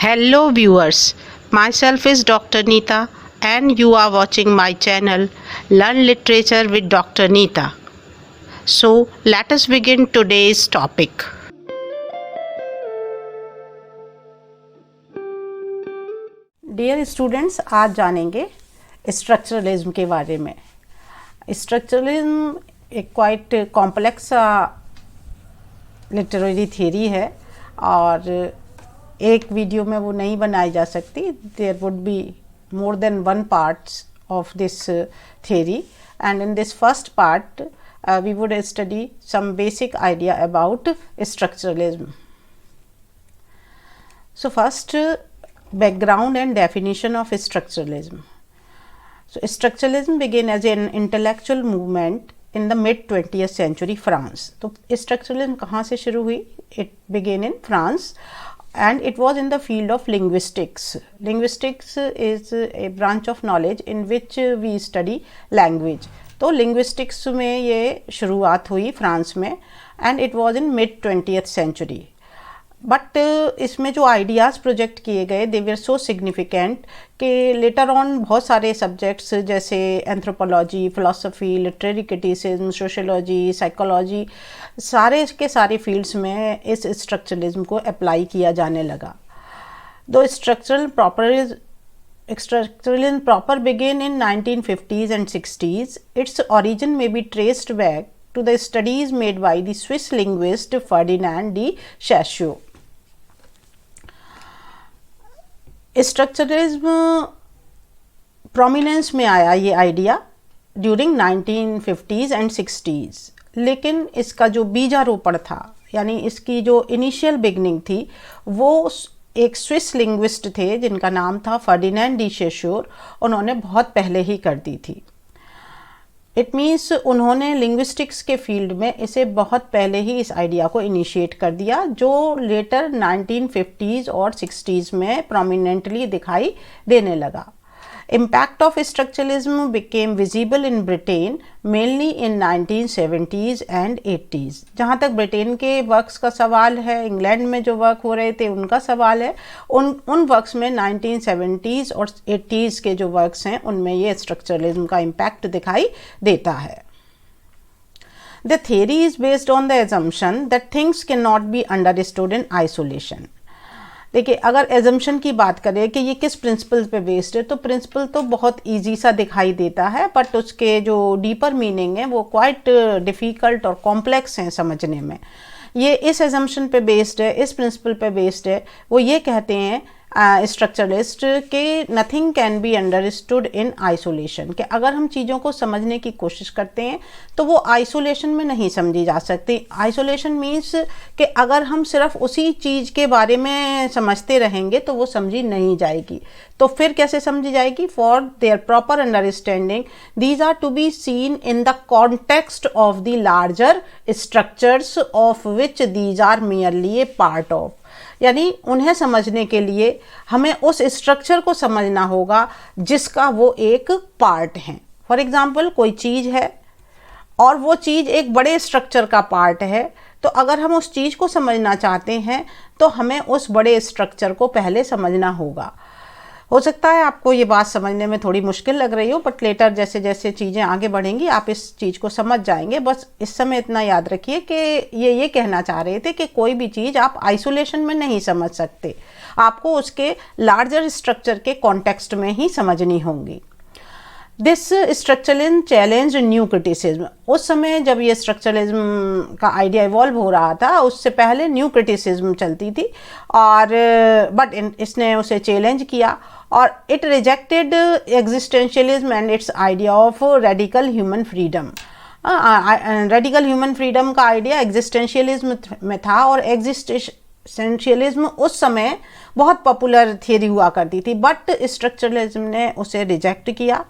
Hello viewers, myself is Dr. Neeta and you are watching my channel Learn Literature with Dr. Neeta. So let us begin today's topic. Dear students, आज जानेंगे structuralism के बारे में। Structuralism एक quite complex literary theory है और एक video में वो नहीं बनाई जा सकती। There would be more than one parts of this theory and in this first part we would study some basic idea about structuralism. So first, background and definition of structuralism. So structuralism began as an intellectual movement in the mid 20th century France. तो structuralism कहाँ से शुरू हुई? It began in France and it was in the field of linguistics. Linguistics is a branch of knowledge in which we study language. तो linguistics में ये शुरुआत हुई फ्रांस में and it was in mid 20th century. But इसमें जो ideas project किए गए दे वर सो सिग्निफिकेंट कि लेटर ऑन बहुत सारे सब्जेक्ट्स जैसे anthropology, philosophy, literary criticism, sociology, psychology, सारे के सारे फील्ड्स में इस स्ट्रक्चरलिज्म को अप्लाई किया जाने लगा। दो Structuralism proper began in 1950s and 60s. Its origin may be traced back to the studies made by the Swiss linguist Ferdinand de Saussure. Structuralism prominence में आया ये idea during 1950s and 60s, लेकिन इसका जो बीजारोपण था यानी इसकी जो इनिशियल बिगनिंग थी वो एक स्विस लिंग्विस्ट थे जिनका नाम था फर्डिनेंड डी सोश्योर। उन्होंने बहुत पहले ही कर दी थी। इट मीन्स उन्होंने लिंग्विस्टिक्स के फील्ड में इसे बहुत पहले ही इस आइडिया को इनिशिएट कर दिया जो लेटर 1950s और 60s में प्रोमिनेंटली दिखाई देने लगा। Impact of structuralism became visible in Britain mainly in 1970s and 80s. जहाँ तक ब्रिटेन के वर्क्स का सवाल है, इंग्लैंड में जो वर्क हो रहे थे उनका सवाल है, उन वर्क्स में 1970s और 80s के जो वर्क्स हैं उनमें ये स्ट्रक्चरलिज्म का इम्पैक्ट दिखाई देता है। The theory is based on the assumption that things cannot be understood in isolation. देखिए, अगर एजम्पशन की बात करें कि ये किस प्रिंसिपल पे बेस्ड है तो प्रिंसिपल तो बहुत इजी सा दिखाई देता है बट उसके जो डीपर मीनिंग है वो क्वाइट डिफ़िकल्ट और कॉम्प्लेक्स हैं समझने में। ये इस एजम्पशन पे बेस्ड है, इस प्रिंसिपल पे बेस्ड है। वो ये कहते हैं स्ट्रक्चरलिस्ट कि nothing can be understood in isolation, कि अगर हम चीज़ों को समझने की कोशिश करते हैं तो वो आइसोलेशन में नहीं समझी जा सकती। आइसोलेशन मीन्स कि अगर हम सिर्फ उसी चीज़ के बारे में समझते रहेंगे तो वो समझी नहीं जाएगी। तो फिर कैसे समझी जाएगी? For their proper understanding these are to be seen in the context of the larger structures of which these are merely a part of. यानी उन्हें समझने के लिए हमें उस स्ट्रक्चर को समझना होगा जिसका वो एक पार्ट है। फॉर एग्जाम्पल, कोई चीज़ है और वो चीज़ एक बड़े स्ट्रक्चर का पार्ट है, तो अगर हम उस चीज़ को समझना चाहते हैं तो हमें उस बड़े स्ट्रक्चर को पहले समझना होगा। हो सकता है आपको ये बात समझने में थोड़ी मुश्किल लग रही हो बट लेटर जैसे जैसे चीज़ें आगे बढ़ेंगी आप इस चीज़ को समझ जाएंगे। बस इस समय इतना याद रखिए कि ये कहना चाह रहे थे कि कोई भी चीज़ आप आइसोलेशन में नहीं समझ सकते, आपको उसके लार्जर स्ट्रक्चर के कॉन्टेक्स्ट में ही समझनी होंगी। This structuralism challenge new criticism. उस समय जब ये स्ट्रक्चरलिज्म का आइडिया इवॉल्व हो रहा था उससे पहले न्यू क्रिटिसिज्म चलती थी और बट इसने उसे चैलेंज किया और it rejected existentialism and it's idea of radical human freedom. Radical human freedom का आइडिया एग्जिस्टेंशियलिज्म में था और एग्जिस्टेंशियलिज्म उस समय बहुत पॉपुलर थियरी हुआ करती थी बट स्ट्रक्चरलिज्म ने उसे रिजेक्ट किया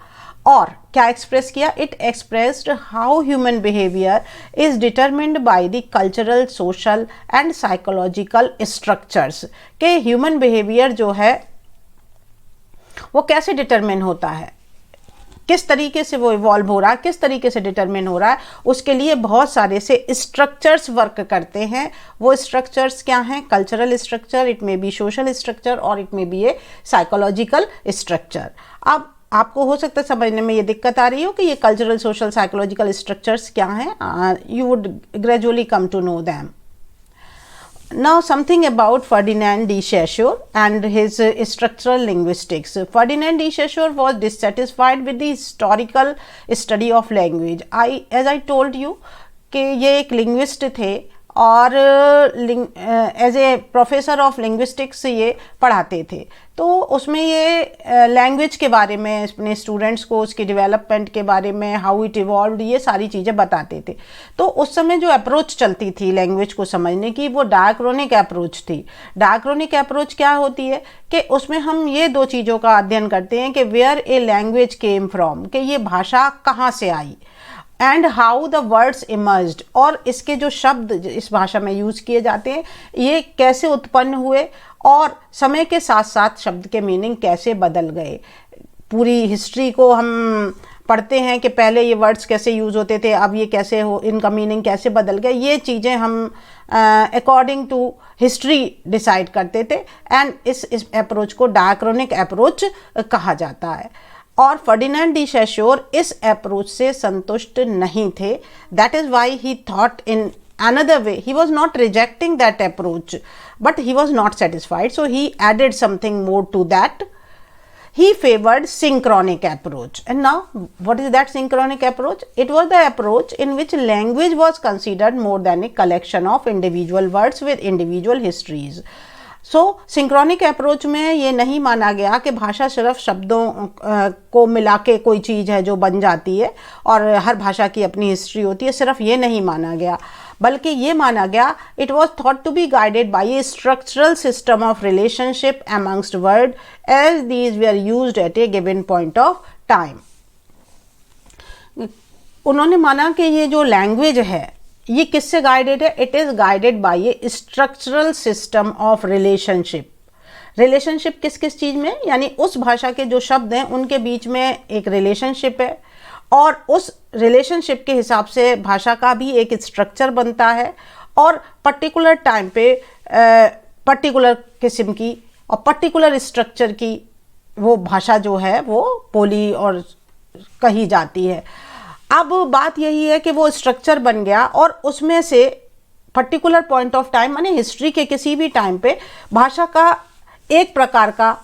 और क्या एक्सप्रेस किया? It expressed how human behaviour is determined by the cultural, social and psychological structures, के ह्यूमन बिहेवियर जो है वो कैसे डिटरमिन होता है किस तरीके से वो इवॉल्व हो रहा है, किस तरीके से डिटरमिन हो रहा है, उसके लिए बहुत सारे से स्ट्रक्चर्स वर्क करते हैं। वो स्ट्रक्चर्स क्या हैं? Cultural structure, it may be social structure और it may be a psychological structure. अब आपको हो सकता है समझने में ये दिक्कत आ रही हो कि ये कल्चरल, सोशल, साइकोलॉजिकल स्ट्रक्चर्स क्या हैं। You would gradually come to know them. Now something about Ferdinand de Saussure and his structural linguistics. Ferdinand de Saussure was dissatisfied with the historical study of language. As I told you कि ये एक linguist थे और as a professor of linguistics ये पढ़ाते थे। तो उसमें ये लैंग्वेज के बारे में अपने स्टूडेंट्स को, उसकी डेवलपमेंट के बारे में, हाउ इट इवॉल्व्ड, ये सारी चीज़ें बताते थे। तो उस समय जो अप्रोच चलती थी लैंग्वेज को समझने की, वो डायक्रोनिक अप्रोच थी। डायक्रोनिक अप्रोच क्या होती है कि उसमें हम ये दो चीज़ों का अध्ययन करते हैं कि where a language came from, कि ये भाषा कहाँ से आई, and how the words emerged, और इसके जो शब्द इस भाषा में यूज़ किए जाते हैं ये कैसे उत्पन्न हुए और समय के साथ साथ शब्द के मीनिंग कैसे बदल गए। पूरी हिस्ट्री को हम पढ़ते हैं कि पहले ये वर्ड्स कैसे यूज़ होते थे, अब ये कैसे हो, इनका मीनिंग कैसे बदल गया। ये चीज़ें हम अकॉर्डिंग टू हिस्ट्री डिसाइड करते थे एंड इस अप्रोच को डायक्रोनिक अप्रोच कहा जाता है। और फर्डिनेंड डी सैश्योर इस अप्रोच से संतुष्ट नहीं थे। That is why he thought in another way. He was not rejecting that approach, but he was not satisfied, so he added something more to that. He favored synchronic approach. And now what is that synchronic approach? It was the approach in which language was considered more than a collection of individual words with individual histories. So synchronic approach में ये नहीं माना गया कि भाषा सिर्फ शब्दों को मिला के कोई चीज़ है जो बन जाती है और हर भाषा की अपनी हिस्ट्री होती है, सिर्फ ये नहीं माना गया, बल्कि ये माना गया it was thought to be guided by a structural system of relationship amongst word as these they are used at a given point of time. उन्होंने माना कि ये जो लैंग्वेज है ये किससे गाइडेड है? It is guided by a structural system of relationship. Relationship किस किस चीज़ में? यानी उस भाषा के जो शब्द हैं उनके बीच में एक रिलेशनशिप है और उस रिलेशनशिप के हिसाब से भाषा का भी एक स्ट्रक्चर बनता है और पर्टिकुलर टाइम पे पर्टिकुलर किस्म की और पर्टिकुलर स्ट्रक्चर की वो भाषा जो है वो बोली और कही जाती है। अब बात यही है कि वो स्ट्रक्चर बन गया और उसमें से पर्टिकुलर पॉइंट ऑफ टाइम माने हिस्ट्री के किसी भी टाइम पे भाषा का एक प्रकार का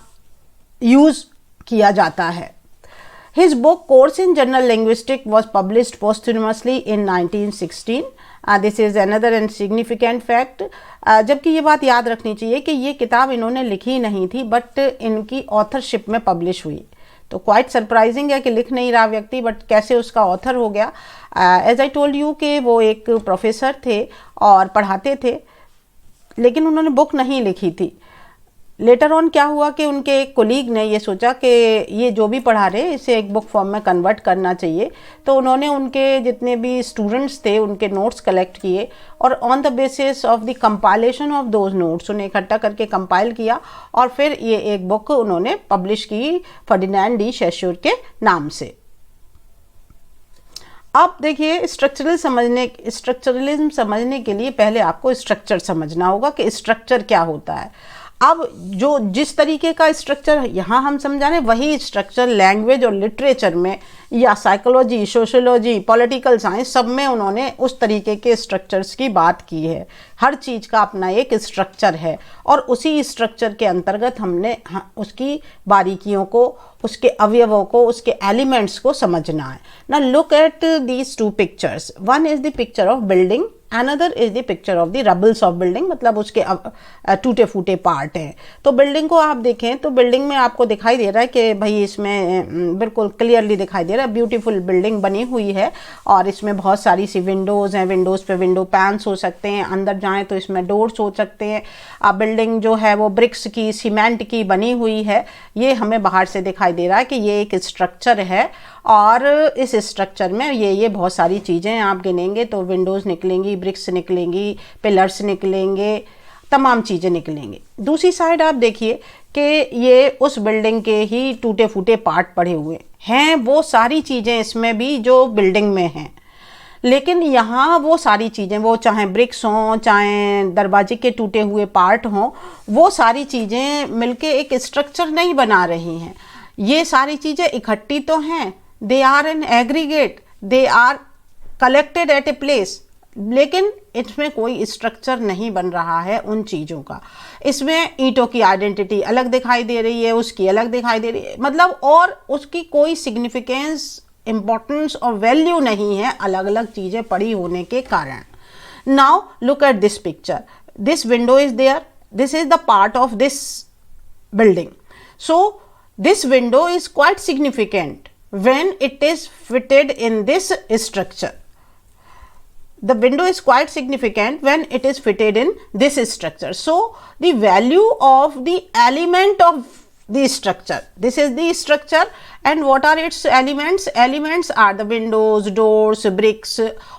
यूज़ किया जाता है। His book Course in General Linguistics was published posthumously in 1916. This is another and significant fact. जबकि ये बात याद रखनी चाहिए कि ये किताब इन्होंने लिखी नहीं थी बट इनकी ऑथरशिप में पब्लिश हुई। तो क्वाइट सरप्राइजिंग है कि लिख नहीं रहा व्यक्ति बट कैसे उसका ऑथर हो गया। एज आई टोल्ड यू कि वो एक प्रोफेसर थे और पढ़ाते थे लेकिन उन्होंने बुक नहीं लिखी थी। लेटर ऑन क्या हुआ कि उनके एक कोलीग ने ये सोचा कि ये जो भी पढ़ा रहे इसे एक बुक फॉर्म में कन्वर्ट करना चाहिए। तो उन्होंने उनके जितने भी स्टूडेंट्स थे उनके नोट्स कलेक्ट किए और on the basis of the compilation of those notes उन्हें इकट्ठा करके कंपाइल किया और फिर ये एक बुक उन्होंने पब्लिश की फर्डिनेंड डी सैश्योर के नाम से। अब देखिए स्ट्रक्चरलिज्म समझने के लिए पहले आपको स्ट्रक्चर समझना होगा कि स्ट्रक्चर क्या होता है। अब जो जिस तरीके का स्ट्रक्चर यहाँ हम समझा रहे वही स्ट्रक्चर लैंग्वेज और लिटरेचर में या साइकोलॉजी, सोशोलॉजी, पॉलिटिकल साइंस सब में उन्होंने उस तरीके के स्ट्रक्चर्स की बात की है। हर चीज़ का अपना एक स्ट्रक्चर है और उसी स्ट्रक्चर के अंतर्गत हमने उसकी बारीकियों को, उसके अवयवों को, उसके एलिमेंट्स को समझना है। ना look at these two pictures. One is the picture of building, another is the picture of the rubbles of building, मतलब उसके टूटे फूटे पार्ट हैं। तो बिल्डिंग को आप देखें तो बिल्डिंग में आपको दिखाई दे रहा है कि भाई इसमें बिल्कुल क्लियरली दिखाई दे रहा है ब्यूटीफुल बिल्डिंग बनी हुई है और इसमें बहुत सारी सी विंडोज़ हैं। विंडोज़ पे विंडो पैन्स हो सकते हैं, अंदर जाएं तो इसमें डोर्स हो सकते हैं। बिल्डिंग जो है वो ब्रिक्स की, सीमेंट की बनी हुई है। ये हमें बाहर से दिखाई दे रहा है कि ये एक स्ट्रक्चर है और इस स्ट्रक्चर में ये बहुत सारी चीज़ें आप गिनेंगे तो विंडोज़ निकलेंगी, ब्रिक्स निकलेंगी, पिलर्स निकलेंगे, तमाम चीज़ें निकलेंगी। दूसरी साइड आप देखिए कि ये उस बिल्डिंग के ही टूटे फूटे पार्ट पड़े हुए हैं, वो सारी चीज़ें इसमें भी जो बिल्डिंग में हैं, लेकिन यहाँ वो सारी चीज़ें, वो चाहे ब्रिक्स हों, चाहे दरवाजे के टूटे हुए पार्ट हों, वो सारी चीज़ें मिलके एक स्ट्रक्चर नहीं बना रही हैं। ये सारी चीज़ें इकट्ठी तो हैं, they are an aggregate, they are collected at a place, लेकिन इसमें कोई स्ट्रक्चर नहीं बन रहा है उन चीज़ों का। इसमें ईंटों की आइडेंटिटी अलग दिखाई दे रही है, उसकी अलग दिखाई दे रही है, मतलब और उसकी कोई सिग्निफिकेंस, इम्पोर्टेंस और वैल्यू नहीं है अलग अलग चीज़ें पड़ी होने के कारण। Now look at this picture, this window is there, this is the part of this building, so this window is quite significant when it is fitted in this structure. The window is quite significant when it is fitted in this structure. So the value of the element of the structure, this is the structure, and what are its elements? Elements are the windows, doors, bricks,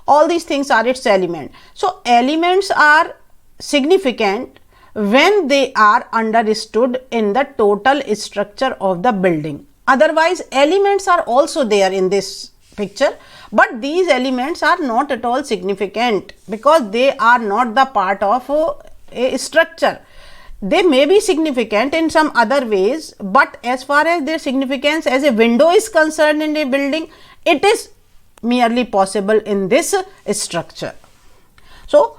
all these things are its element. So elements are significant when they are understood in the total structure of the building. Otherwise elements are also there in this picture, but these elements are not at all significant because they are not the part of a structure. They may be significant in some other ways, but as far as their significance as a window is concerned in a building, it is merely possible in this structure. So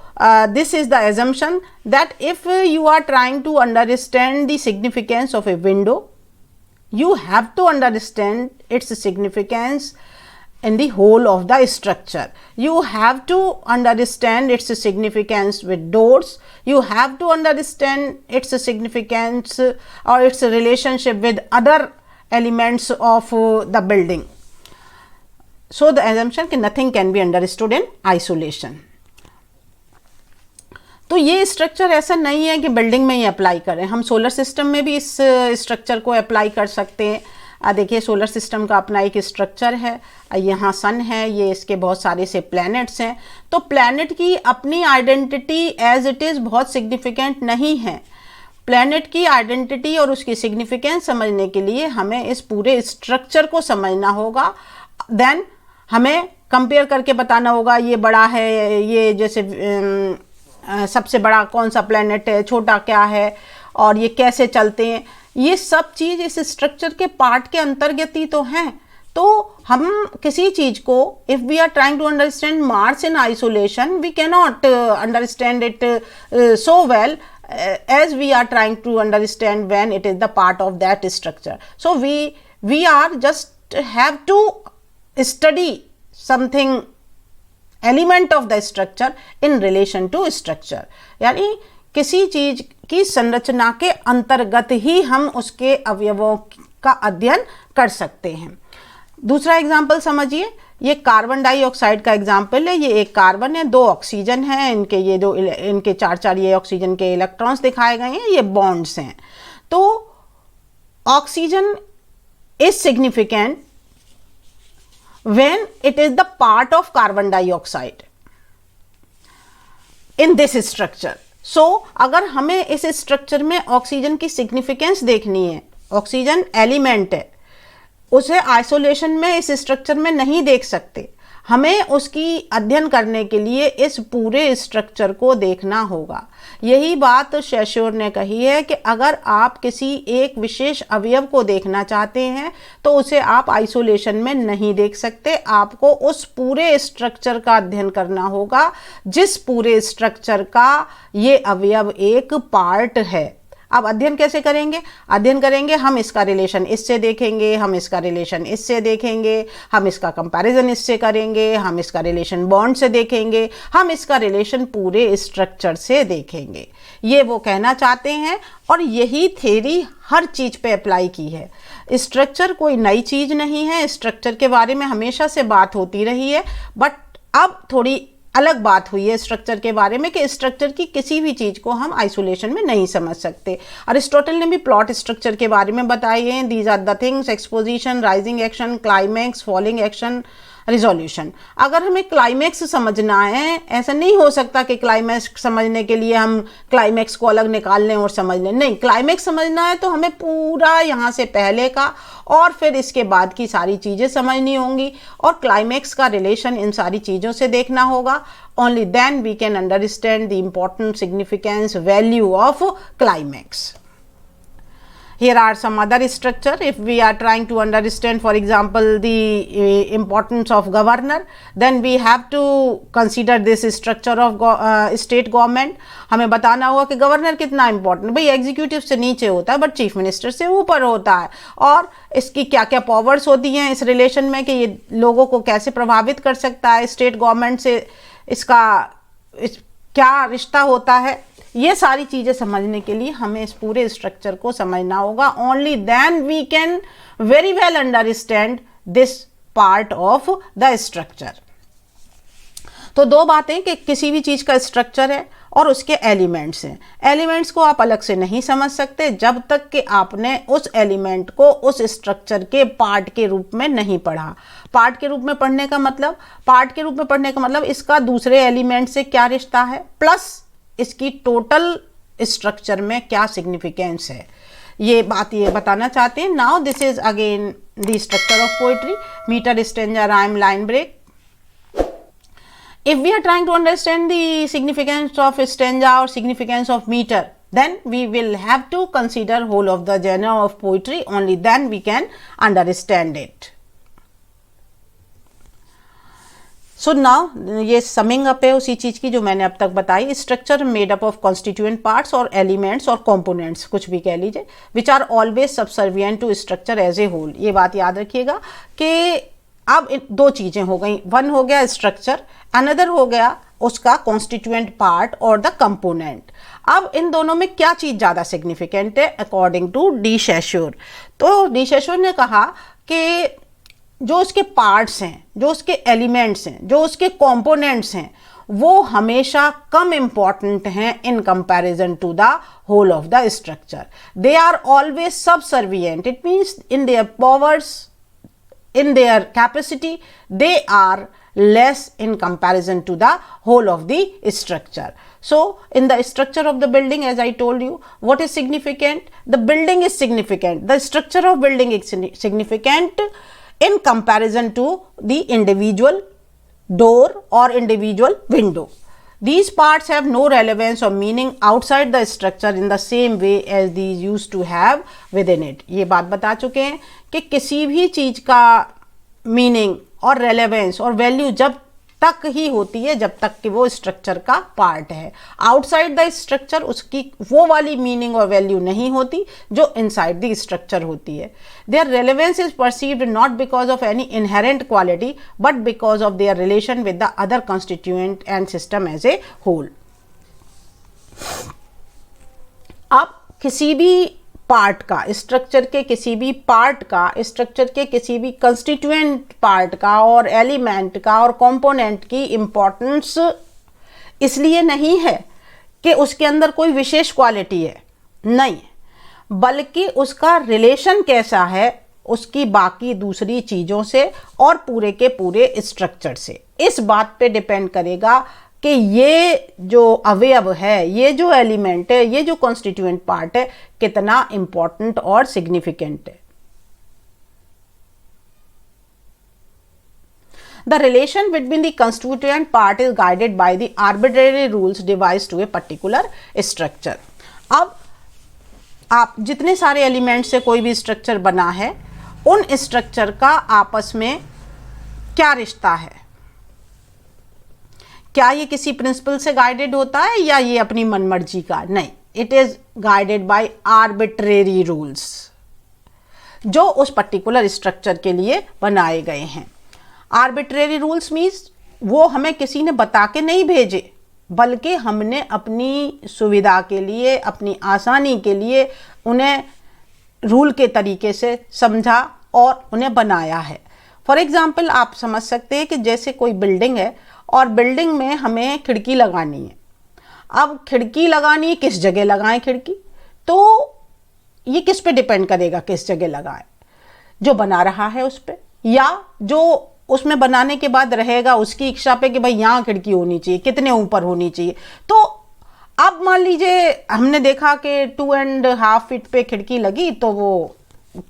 this is the assumption that if you are trying to understand the significance of a window, you have to understand its significance in the whole of the structure. You have to understand its significance with doors. You have to understand its significance or its relationship with other elements of the building. So the assumption that nothing can be understood in isolation. तो ये structure ऐसा नहीं है कि building में ही apply करें, हम solar system में भी इस स्ट्रक्चर को अप्लाई कर सकते हैं। देखिए सोलर सिस्टम का अपना एक स्ट्रक्चर है, यहाँ सन है, ये इसके बहुत सारे से प्लैनेट्स हैं, तो प्लैनेट की अपनी आइडेंटिटी एज इट इज़ बहुत सिग्निफिकेंट नहीं है। प्लैनेट की आइडेंटिटी और उसकी सिग्निफिकेंस समझने के लिए हमें इस पूरे स्ट्रक्चर को समझना होगा, देन हमें कंपेयर करके बताना होगा ये बड़ा है, ये जैसे सबसे बड़ा कौन सा प्लैनेट है, छोटा क्या है, और ये कैसे चलते हैं, ये सब चीज़ इस स्ट्रक्चर के पार्ट के अंतर्गत ही तो हैं। तो हम किसी चीज़ को if we are trying to understand Mars in isolation, we can not understand it so well as we are trying to understand when it is the part of that structure. So we are just have to study something element of the structure in relation to structure, यानी किसी चीज की संरचना के अंतर्गत ही हम उसके अवयवों का अध्ययन कर सकते हैं। दूसरा एग्जाम्पल समझिए, ये कार्बन डाइऑक्साइड का एग्जाम्पल है। ये एक कार्बन है, दो ऑक्सीजन है, इनके ये दो इनके चार चार ये ऑक्सीजन के इलेक्ट्रॉन्स दिखाए गए हैं, ये बॉन्ड्स हैं। तो oxygen is significant when it is the part of carbon dioxide in this structure. So अगर हमें इस स्ट्रक्चर में ऑक्सीजन की सिग्निफिकेंस देखनी है, ऑक्सीजन एलिमेंट है, उसे आइसोलेशन में इस स्ट्रक्चर में नहीं देख सकते, हमें उसकी अध्ययन करने के लिए इस पूरे स्ट्रक्चर को देखना होगा। यही बात शेश्योर ने कही है कि अगर आप किसी एक विशेष अवयव को देखना चाहते हैं तो उसे आप आइसोलेशन में नहीं देख सकते, आपको उस पूरे स्ट्रक्चर का अध्ययन करना होगा जिस पूरे स्ट्रक्चर का ये अवयव एक पार्ट है। अब अध्ययन कैसे करेंगे? अध्ययन करेंगे, हम इसका रिलेशन इससे देखेंगे, हम इसका रिलेशन इससे देखेंगे, हम इसका कंपैरिजन इससे करेंगे, हम इसका रिलेशन बॉन्ड से देखेंगे, हम इसका रिलेशन पूरे स्ट्रक्चर से देखेंगे। ये वो कहना चाहते हैं और यही थ्योरी हर चीज़ पे अप्लाई की है। स्ट्रक्चर कोई नई चीज़ नहीं है, स्ट्रक्चर के बारे में हमेशा से बात होती रही है, बट अब थोड़ी अलग बात हुई है स्ट्रक्चर के बारे में कि स्ट्रक्चर की किसी भी चीज़ को हम आइसोलेशन में नहीं समझ सकते। अरिस्टोटल ने भी प्लॉट स्ट्रक्चर के बारे में बताए हैं, these are the things, exposition, rising action, climax, falling action, resolution. अगर हमें क्लाइमेक्स समझना है, ऐसा नहीं हो सकता कि क्लाइमेक्स समझने के लिए हम क्लाइमेक्स को अलग निकाल लें और समझ लें। नहीं, क्लाइमेक्स समझना है तो हमें पूरा यहाँ से पहले का और फिर इसके बाद की सारी चीज़ें समझनी होंगी और क्लाइमेक्स का रिलेशन इन सारी चीज़ों से देखना होगा। Only then we can understand the important significance value of climax. Here are some other structure. If we are trying to understand, for example, the importance of governor, then we have to consider this structure of state government. हमें बताना होगा कि governor कितना important, भाई executive से नीचे होता है बट चीफ मिनिस्टर से ऊपर होता है, और इसकी क्या क्या पावर्स होती हैं इस रिलेशन में, कि ये लोगों को कैसे प्रभावित कर सकता है, स्टेट गवर्नमेंट से इसका क्या रिश्ता होता है। ये सारी चीज़ें समझने के लिए हमें इस पूरे स्ट्रक्चर को समझना होगा। Only then we can very well understand this part of the structure. तो दो बातें कि किसी भी चीज़ का स्ट्रक्चर है और उसके एलिमेंट्स हैं। एलिमेंट्स को आप अलग से नहीं समझ सकते जब तक कि आपने उस एलिमेंट को उस स्ट्रक्चर के पार्ट के रूप में नहीं पढ़ा। पार्ट के रूप में पढ़ने का मतलब इसका दूसरे एलिमेंट से क्या रिश्ता है, प्लस इसकी टोटल स्ट्रक्चर में क्या सिग्निफिकेंस है, ये बात ये बताना चाहते हैं। Now this is again the structure of poetry, metre, stanza, rhyme, line break. If we are trying to understand the significance of stanza or significance of meter, then we will have to consider whole of the genre of poetry. Only then we can understand it. So now ये summing up है उसी चीज़ की जो मैंने अब तक बताई। Structure made up of constituent parts और elements और components, कुछ भी कह लीजिए, which are always subservient to structure as a whole। ये बात याद रखिएगा कि अब दो चीज़ें हो गई, वन हो गया स्ट्रक्चर, अनदर हो गया उसका कॉन्स्टिट्यूएंट पार्ट और द कंपोनेंट। अब इन दोनों में क्या चीज़ ज़्यादा सिग्निफिकेंट है अकॉर्डिंग टू डी शैश्योर। तो डी शैश्योर ने कहा कि जो उसके पार्ट्स हैं, जो उसके एलिमेंट्स हैं, जो उसके कंपोनेंट्स हैं, वो हमेशा कम इम्पॉर्टेंट हैं in comparison to the whole of the structure. They are always subservient, it means in their powers, in their capacity, they are less in comparison to the whole of the structure. So in the structure of the building, as I told you, what is significant? The building is significant, the structure of building is significant in comparison to the individual door or individual window. These parts have no relevance or meaning outside the structure in the same way as these used to have within it. ये बात बता चुके हैं कि किसी भी चीज़ का meaning और रेलेवेंस और वैल्यू जब तक ही होती है जब तक कि वो स्ट्रक्चर का पार्ट है। आउटसाइड द स्ट्रक्चर उसकी वो वाली मीनिंग और वैल्यू नहीं होती जो इनसाइड द स्ट्रक्चर होती है। Their relevance is perceived not because of any inherent quality but because of their relation with the other constituent and system as a whole. अब किसी भी पार्ट का, स्ट्रक्चर के किसी भी पार्ट का, स्ट्रक्चर के किसी भी कंस्टिट्यूएंट पार्ट का और एलिमेंट का और कंपोनेंट की इम्पोर्टेंस इसलिए नहीं है कि उसके अंदर कोई विशेष क्वालिटी है, नहीं, बल्कि उसका रिलेशन कैसा है उसकी बाकी दूसरी चीज़ों से और पूरे के पूरे स्ट्रक्चर से। इस बात पे डिपेंड करेगा कि ये जो अवयव है, ये जो एलिमेंट है, ये जो कॉन्स्टिट्यूएंट पार्ट है कितना इंपॉर्टेंट और सिग्निफिकेंट है। The relation between the constituent part is guided by the arbitrary rules devised to a particular structure. अब आप जितने सारे एलिमेंट से कोई भी स्ट्रक्चर बना है, उन स्ट्रक्चर का आपस में क्या रिश्ता है? क्या ये किसी प्रिंसिपल से गाइडेड होता है या ये अपनी मनमर्जी का? नहीं, it is guided by arbitrary rules जो उस पर्टिकुलर स्ट्रक्चर के लिए बनाए गए हैं। आर्बिट्रेरी रूल्स मीन्स वो हमें किसी ने बता के नहीं भेजे, बल्कि हमने अपनी सुविधा के लिए, अपनी आसानी के लिए उन्हें रूल के तरीके से समझा और उन्हें बनाया है। फॉर एग्जाम्पल आप समझ सकते हैं कि जैसे कोई बिल्डिंग है और बिल्डिंग में हमें खिड़की लगानी है। अब खिड़की लगानी है, किस जगह लगाएं खिड़की? तो ये किस पे डिपेंड करेगा किस जगह लगाएं? जो बना रहा है उस पे, या जो उसमें बनाने के बाद रहेगा उसकी इच्छा पे कि भाई यहाँ खिड़की होनी चाहिए, कितने ऊपर होनी चाहिए। तो अब मान लीजिए हमने देखा कि 2.5 फीट पे खिड़की लगी तो वो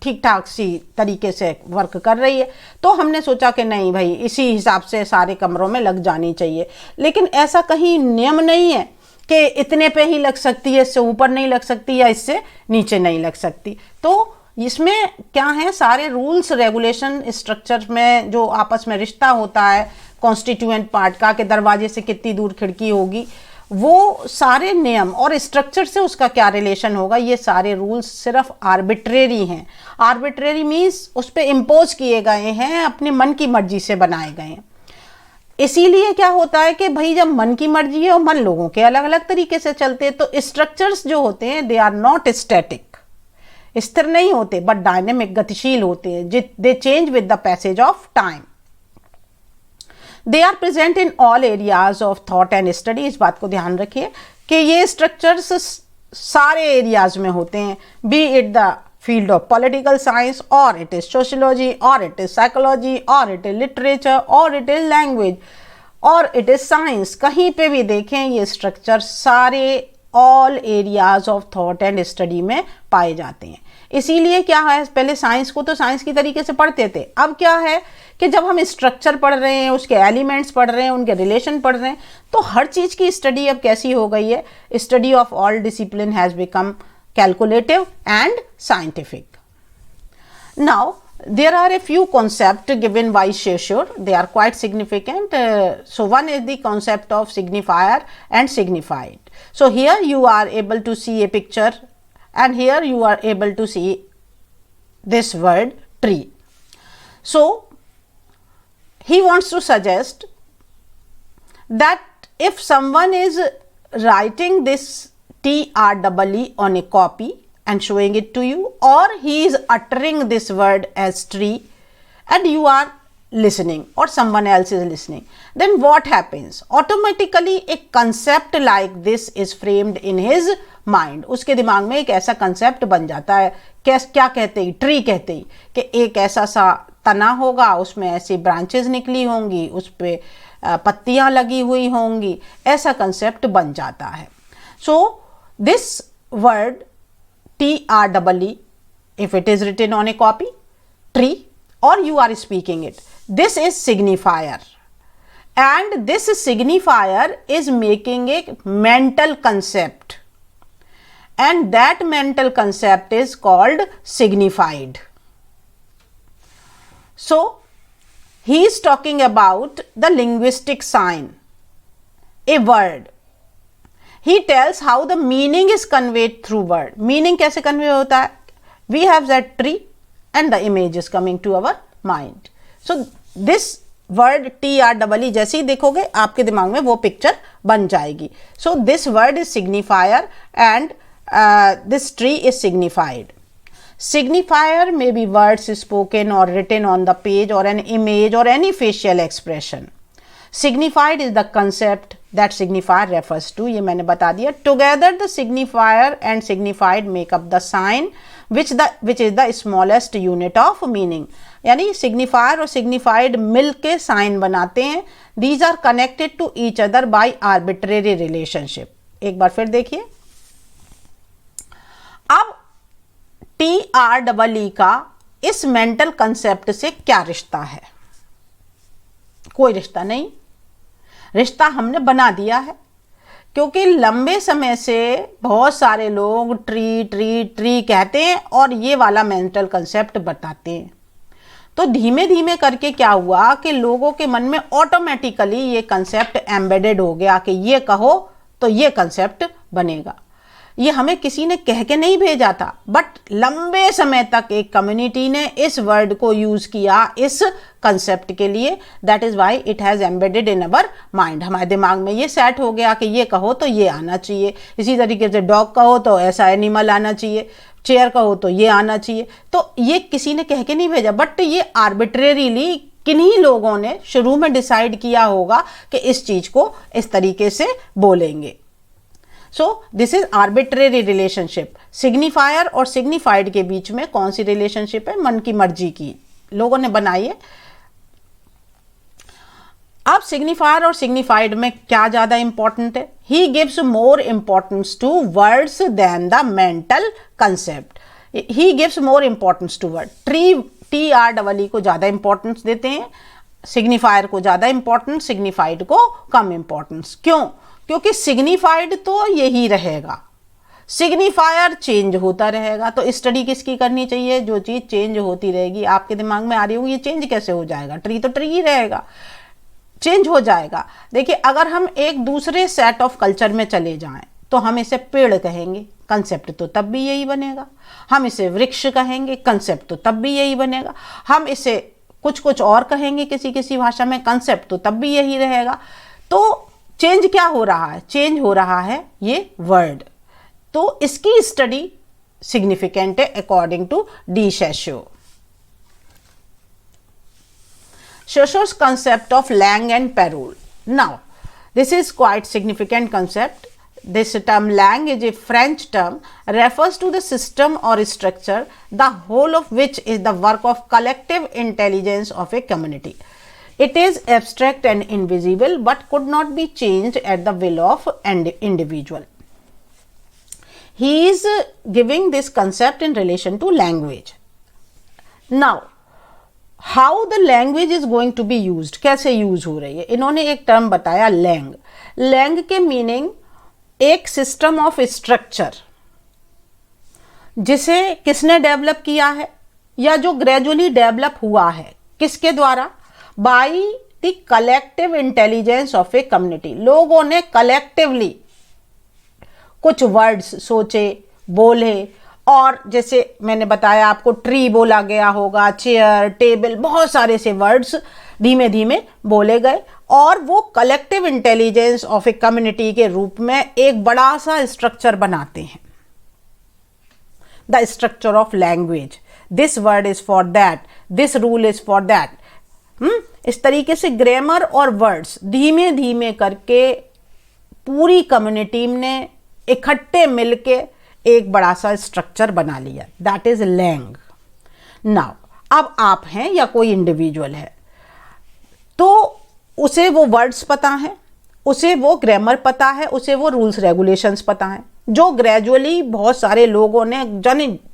ठीक ठाक सी तरीके से वर्क कर रही है, तो हमने सोचा कि नहीं भाई इसी हिसाब से सारे कमरों में लग जानी चाहिए। लेकिन ऐसा कहीं नियम नहीं है कि इतने पे ही लग सकती है, इससे ऊपर नहीं लग सकती या इससे नीचे नहीं लग सकती। तो इसमें क्या है, सारे रूल्स रेगुलेशन स्ट्रक्चर में जो आपस में रिश्ता होता है कॉन्स्टिट्यूएंट पार्ट का कि दरवाजे से कितनी दूर खिड़की होगी, वो सारे नियम और स्ट्रक्चर से उसका क्या रिलेशन होगा, ये सारे रूल्स सिर्फ आर्बिट्रेरी हैं। आर्बिट्रेरी मीन्स उस पर इम्पोज किए गए हैं, अपने मन की मर्जी से बनाए गए हैं। इसीलिए क्या होता है कि भाई जब मन की मर्जी है और मन लोगों के अलग अलग तरीके से चलते हैं, तो स्ट्रक्चर्स जो होते हैं दे आर नॉट स्टैटिक, स्थिर नहीं होते, बट डायनेमिक, गतिशील होते हैं। They change with the passage of time. They are present in all areas of thought and study. इस बात को ध्यान रखिए कि ये स्ट्रक्चर्स सारे एरियाज में होते हैं, B it the field of political science और इट इज सोशियोलॉजी और इट इज साइकोलॉजी और इट इज लिटरेचर और इट इज लैंग्वेज और इट इज साइंस। कहीं पे भी देखें ये स्ट्रक्चर सारे all areas of thought and study में पाए जाते हैं। इसीलिए क्या है, पहले साइंस को तो साइंस की तरीके से पढ़ते थे, अब क्या है कि जब हम स्ट्रक्चर पढ़ रहे हैं, उसके एलिमेंट्स पढ़ रहे हैं, उनके रिलेशन पढ़ रहे हैं, तो हर चीज़ की स्टडी अब कैसी हो गई है, study of all discipline has become calculative and scientific. Now there are a few concepts given by Saussure. They are quite significant. So one is the concept of signifier and signified. So here you are able to see a picture and here you are able to see this word tree. So he wants to suggest that if someone is writing this TREE on a copy and showing it to you, or he is uttering this word as tree and you are listening or someone else is listening, then what happens? Automatically a concept like this is framed in his mind. उसके दिमाग में एक ऐसा concept बन जाता है, क्या कहते ही, ट्री कहते ही कि एक ऐसा सा तना होगा, उसमें ऐसी ब्रांचेस निकली होंगी, उस पर पत्तियां लगी हुई होंगी, ऐसा कंसेप्ट बन जाता है। So this word TREE, if it is written on a copy, tree, or you are speaking it, this is signifier, and this signifier is making a mental concept, and that mental concept is called signified. So he is talking about the linguistic sign, a word. He tells how the meaning is conveyed through word. Meaning कैसे convey होता है? We have that tree and the image is coming to our mind. So this word TREE जैसे ही देखोगे आपके दिमाग में वो picture बन जाएगी. So this word is signifier and this tree is signified. Signifier may be words spoken or written on the page or an image or any facial expression. Signified is the concept that signifier refers to. ये मैंने बता दिया. Together the signifier and signified make up the sign which is the smallest unit of meaning. यानी signifier और signified मिल के sign बनाते हैं. These are connected to each other by arbitrary relationship. एक बार फिर देखिए. अब TREE का इस मेंटल कंसेप्ट से क्या रिश्ता है? कोई रिश्ता नहीं. रिश्ता हमने बना दिया है, क्योंकि लंबे समय से बहुत सारे लोग ट्री ट्री ट्री कहते हैं और ये वाला मेंटल कंसेप्ट बताते हैं। तो धीमे धीमे करके क्या हुआ कि लोगों के मन में ऑटोमेटिकली ये कंसेप्ट एम्बेडेड हो गया कि ये कहो तो ये कंसेप्ट बनेगा। ये हमें किसी ने कह के नहीं भेजा था, बट लंबे समय तक एक कम्युनिटी ने इस वर्ड को यूज किया इस कंसेप्ट के लिए। That is why it has embedded in our mind. हमारे दिमाग में ये सेट हो गया कि ये कहो तो ये आना चाहिए, इसी तरीके से डॉग कहो तो ऐसा एनिमल आना चाहिए, चेयर कहो तो ये आना चाहिए। तो ये किसी ने कह के नहीं भेजा, बट ये आर्बिट्रेरीली किन्हीं लोगों ने शुरू में डिसाइड किया होगा कि इस चीज को इस तरीके से बोलेंगे। So this is arbitrary relationship. Signifier और सिग्निफाइड के बीच में कौन सी रिलेशनशिप है? मन की मर्जी की लोगों ने बनाई है। अब सिग्निफायर और सिग्निफाइड में क्या ज़्यादा इंपॉर्टेंट है? He gives more importance to words than the mental concept. He gives more importance to word. TREE को ज़्यादा इंपॉर्टेंस देते हैं, सिग्निफायर को ज़्यादा इंपॉर्टेंस, सिग्निफाइड को कम इंपॉर्टेंस। क्यों? क्योंकि सिग्निफाइड तो यही रहेगा, सिग्निफायर चेंज होता रहेगा। तो स्टडी किसकी करनी चाहिए? जो चीज़ चेंज होती रहेगी। आपके दिमाग में आ रही होगी ये चेंज कैसे हो जाएगा? ट्री तो ट्री ही रहेगा, चेंज हो जाएगा। देखिए, अगर हम एक दूसरे सेट ऑफ कल्चर में चले जाएं तो हम इसे पेड़ कहेंगे, कंसेप्ट तो तब भी यही बनेगा। हम इसे वृक्ष कहेंगे, कंसेप्ट तो तब भी यही बनेगा। हम इसे कुछ और कहेंगे किसी किसी भाषा में, कंसेप्ट तो तब भी यही रहेगा। तो चेंज क्या हो रहा है? चेंज हो रहा है ये वर्ड। तो इसकी स्टडी सिग्निफिकेंट है according to de Saussure. Shosho's concept of Lang and Parole. Now, this is quite significant concept. This term Lang is a French term, refers to the system or structure, the whole of which is the work of collective intelligence of a community. It is abstract and invisible, but could not be changed at the will of an individual. He is giving this concept in relation to language. Now, how the language is going to be use, कैसे use हो रही है? इन्होंने एक term बताया langue. Langue के meaning एक system of structure, जिसे किसने डेवलप किया है या जो ग्रेजुअली डेवलप हुआ है, किसके द्वारा? By the collective intelligence of a community. लोगों ने कलेक्टिवली कुछ वर्ड्स सोचे, बोले, और जैसे मैंने बताया आपको ट्री बोला गया होगा, चेयर, टेबल, बहुत सारे से वर्ड्स धीमे धीमे बोले गए और वो collective intelligence of a community के रूप में एक बड़ा सा स्ट्रक्चर बनाते हैं। The structure of language, this word is for that, this rule is for that. इस तरीके से ग्रामर और वर्ड्स धीमे धीमे करके पूरी कम्युनिटी ने इकट्ठे मिलके एक बड़ा सा स्ट्रक्चर बना लिया, दैट इज लैंग। नाउ, अब आप हैं या कोई इंडिविजुअल है तो उसे वो वर्ड्स पता है, उसे वो ग्रामर पता है, उसे वो रूल्स रेगुलेशंस पता है, जो ग्रेजुअली बहुत सारे लोगों ने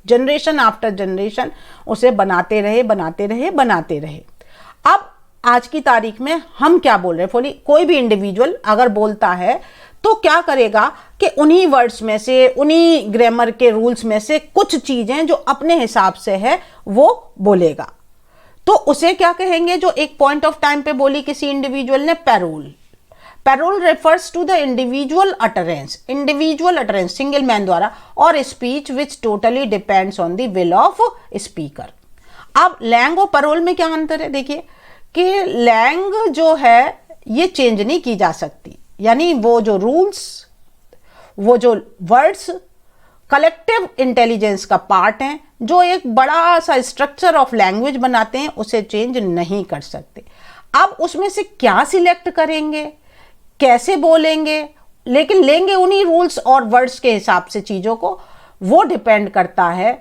जनरेशन आफ्टर जनरेशन उसे बनाते रहे। अब आज की तारीख में हम क्या बोल रहे हैं? कोई भी इंडिविजुअल अगर बोलता है तो क्या करेगा कि उन्हीं वर्ड्स में से, उन्हीं ग्रामर के रूल्स में से कुछ चीजें जो अपने हिसाब से है वो बोलेगा। तो उसे क्या कहेंगे? जो एक पॉइंट ऑफ टाइम पे बोली किसी इंडिविजुअल ने, parole. Parole refers to the individual utterance single man द्वारा, और speech which totally depends on the will of speaker. अब लैंग और पैरोल में क्या अंतर है? देखिए कि लैंग जो है ये चेंज नहीं की जा सकती, यानी वो जो रूल्स, वो जो वर्ड्स कलेक्टिव इंटेलिजेंस का पार्ट हैं, जो एक बड़ा सा स्ट्रक्चर ऑफ लैंग्वेज बनाते हैं, उसे चेंज नहीं कर सकते। अब उसमें से क्या सिलेक्ट करेंगे, कैसे बोलेंगे, लेकिन लेंगे उन्हीं रूल्स और वर्ड्स के हिसाब से चीज़ों को, वो डिपेंड करता है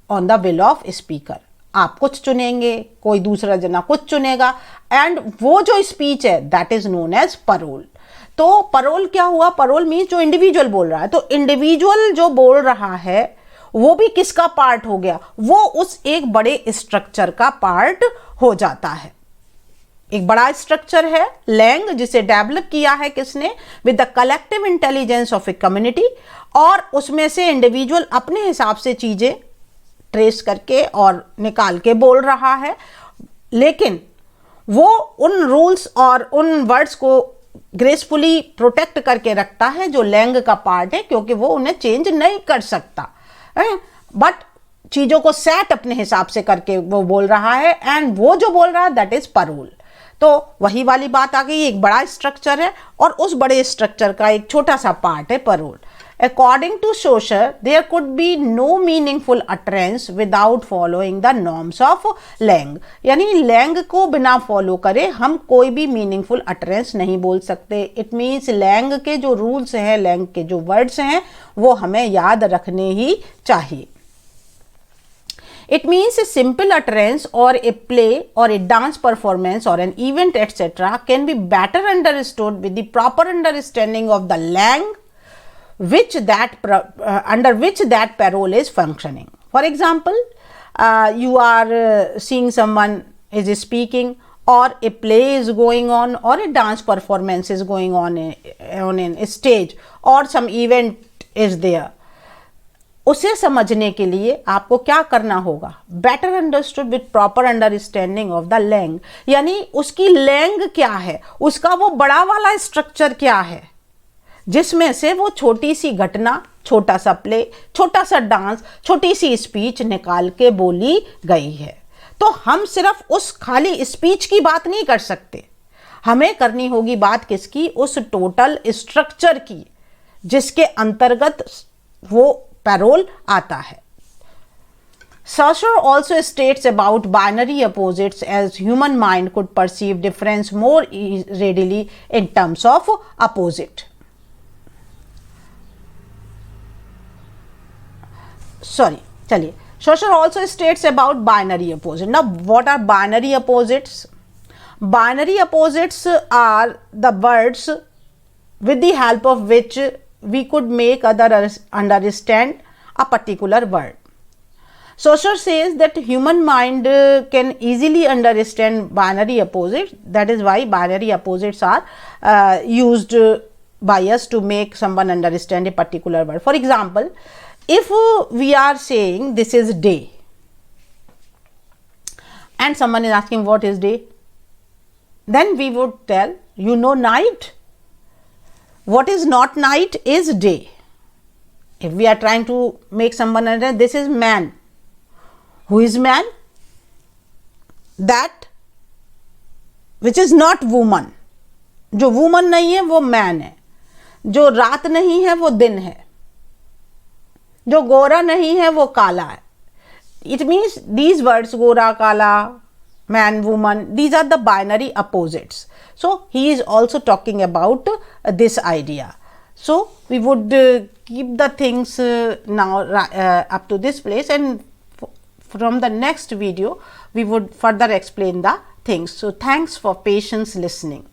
on the will of speaker. आप कुछ चुनेंगे, कोई दूसरा जना कुछ चुनेगा, एंड वो जो स्पीच है that is known as parole. तो पैरोल क्या हुआ? पैरोल मीन्स जो इंडिविजुअल बोल रहा है, तो इंडिविजुअल जो बोल रहा है वो भी किसका पार्ट हो गया? वो उस एक बड़े स्ट्रक्चर का पार्ट हो जाता है। एक बड़ा स्ट्रक्चर है लैंग, जिसे डेवलप किया है किसने? With the collective intelligence of a community, और उसमें से इंडिविजुअल अपने हिसाब से चीजें ट्रेस करके और निकाल के बोल रहा है, लेकिन वो उन रूल्स और उन वर्ड्स को ग्रेसफुली प्रोटेक्ट करके रखता है जो लैंग का पार्ट है, क्योंकि वो उन्हें चेंज नहीं कर सकता, बट चीजों को सेट अपने हिसाब से करके वो बोल रहा है, एंड वो जो बोल रहा है दैट इज पैरोल। तो वही वाली बात आ गई, एक बड़ा स्ट्रक्चर है और उस बड़े स्ट्रक्चर का एक छोटा सा पार्ट है payroll. According to Shosher, there could be no meaningful utterance without following the norms of Lang. यानी Lang को बिना फॉलो करे हम कोई भी मीनिंगफुल utterance नहीं बोल सकते। इट मीन्स Lang के जो रूल्स हैं, Lang के जो वर्ड्स हैं, वो हमें याद रखने ही चाहिए। It means a simple utterance or a play or a dance performance or an event etc. can be better understood with the proper understanding of the language under which that parole is functioning. For example, you are seeing someone is speaking, or a play is going on, or a dance performance is going on a stage, or some event is there. उसे समझने के लिए आपको क्या करना होगा? Better understood with proper understanding of the langue, यानी उसकी लैंग क्या है, उसका वो बड़ा वाला स्ट्रक्चर क्या है, जिसमें से वो छोटी सी घटना, छोटा सा प्ले, छोटा सा डांस, छोटी सी स्पीच निकाल के बोली गई है. तो हम सिर्फ उस खाली स्पीच की बात नहीं कर सकते, हमें करनी होगी बात किसकी? उस टोटल स्ट्रक्चर की जिसके अंतर्गत वो पैरोल आता है. Saussure also states about binary opposites as human mind could perceive difference more readily in terms of opposite. चलिए. Saussure also states about binary opposite. Now, what are binary opposites? Binary opposites are the words with the help of which we could make others understand a particular word. Saussure says that human mind can easily understand binary opposites. That is why binary opposites are used by us to make someone understand a particular word. For example, if we are saying this is day and someone is asking what is day, then we would tell, you know, night. What is not night is day. If we are trying to make someone understand, this is man. Who is man? That which is not woman. जो woman नहीं है वो man है. जो रात नहीं है वो दिन है. जो गोरा नहीं है वो काला है. It means these words, gora, kala, man, woman, these are the binary opposites. So he is also talking about this idea. So we would keep the things now up to this place, and from the next video we would further explain the things. So thanks for patience listening.